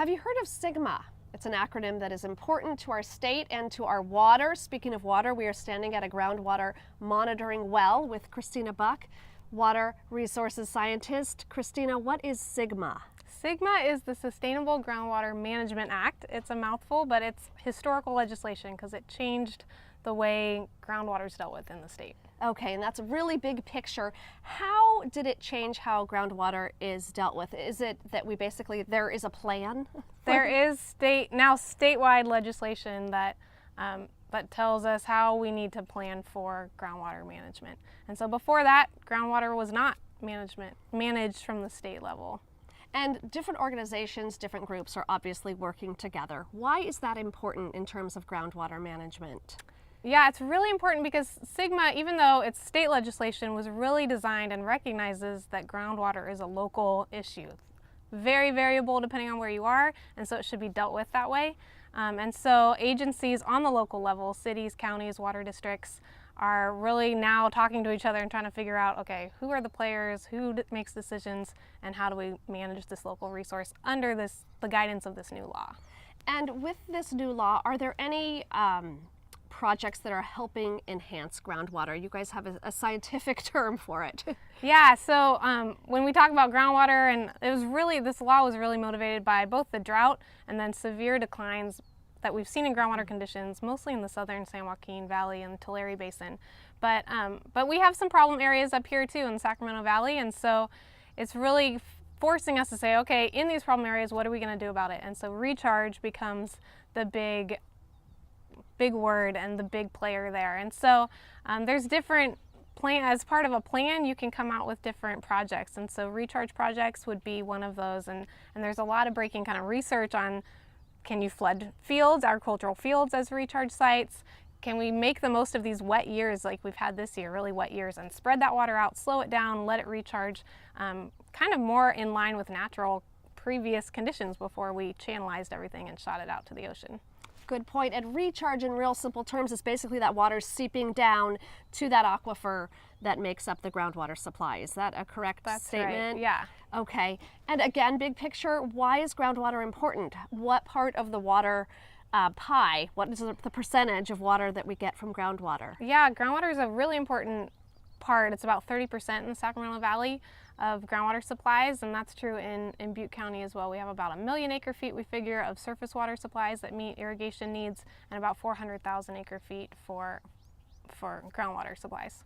Have you heard of SIGMA? It's an acronym that is important to our state and to our water. Speaking of water, we are standing at a groundwater monitoring well with Christina Buck, water resources scientist. Christina, what is SIGMA? SIGMA is the Sustainable Groundwater Management Act. It's a mouthful, but it's historical legislation because it changed the way groundwater is dealt with in the state. Okay, and that's a really big picture. How did it change how groundwater is dealt with? Is it that there is a plan? There is statewide legislation that tells us how we need to plan for groundwater management. And so before that, groundwater was not managed from the state level. And different organizations, different groups are obviously working together. Why is that important in terms of groundwater management? Yeah, it's really important because SIGMA, even though it's state legislation, was really designed and recognizes that groundwater is a local issue. Very variable depending on where you are, and so it should be dealt with that way. And so agencies on the local level, cities, counties, water districts, are really now talking to each other and trying to figure out, okay, who are the players, who makes decisions, and how do we manage this local resource under the guidance of this new law. And with this new law, are there any projects that are helping enhance groundwater? You guys have a scientific term for it. Yeah, so when we talk about groundwater, and this law was really motivated by both the drought and then severe declines that we've seen in groundwater conditions, mostly in the southern San Joaquin Valley and Tulare Basin. But we have some problem areas up here too in the Sacramento Valley, and so it's really forcing us to say, okay, in these problem areas, what are we going to do about it? And so recharge becomes the big word and the big player there. And so there's different as part of a plan, you can come out with different projects. And so recharge projects would be one of those. And there's a lot of breaking kind of research on, can you flood fields, agricultural fields as recharge sites? Can we make the most of these wet years like we've had this year, really wet years, and spread that water out, slow it down, let it recharge, kind of more in line with natural previous conditions before we channelized everything and shot it out to the ocean. Good point. And recharge in real simple terms is basically that water seeping down to that aquifer that makes up the groundwater supply. Is that a correct statement? Right. Yeah. Okay. And again, big picture, why is groundwater important? What part of the water pie, what is the percentage of water that we get from groundwater? Yeah, groundwater is a really important part. It's about 30% in the Sacramento Valley of groundwater supplies, and that's true in Butte County as well. We have about 1 million acre feet, we figure, of surface water supplies that meet irrigation needs, and about 400,000 acre feet for groundwater supplies.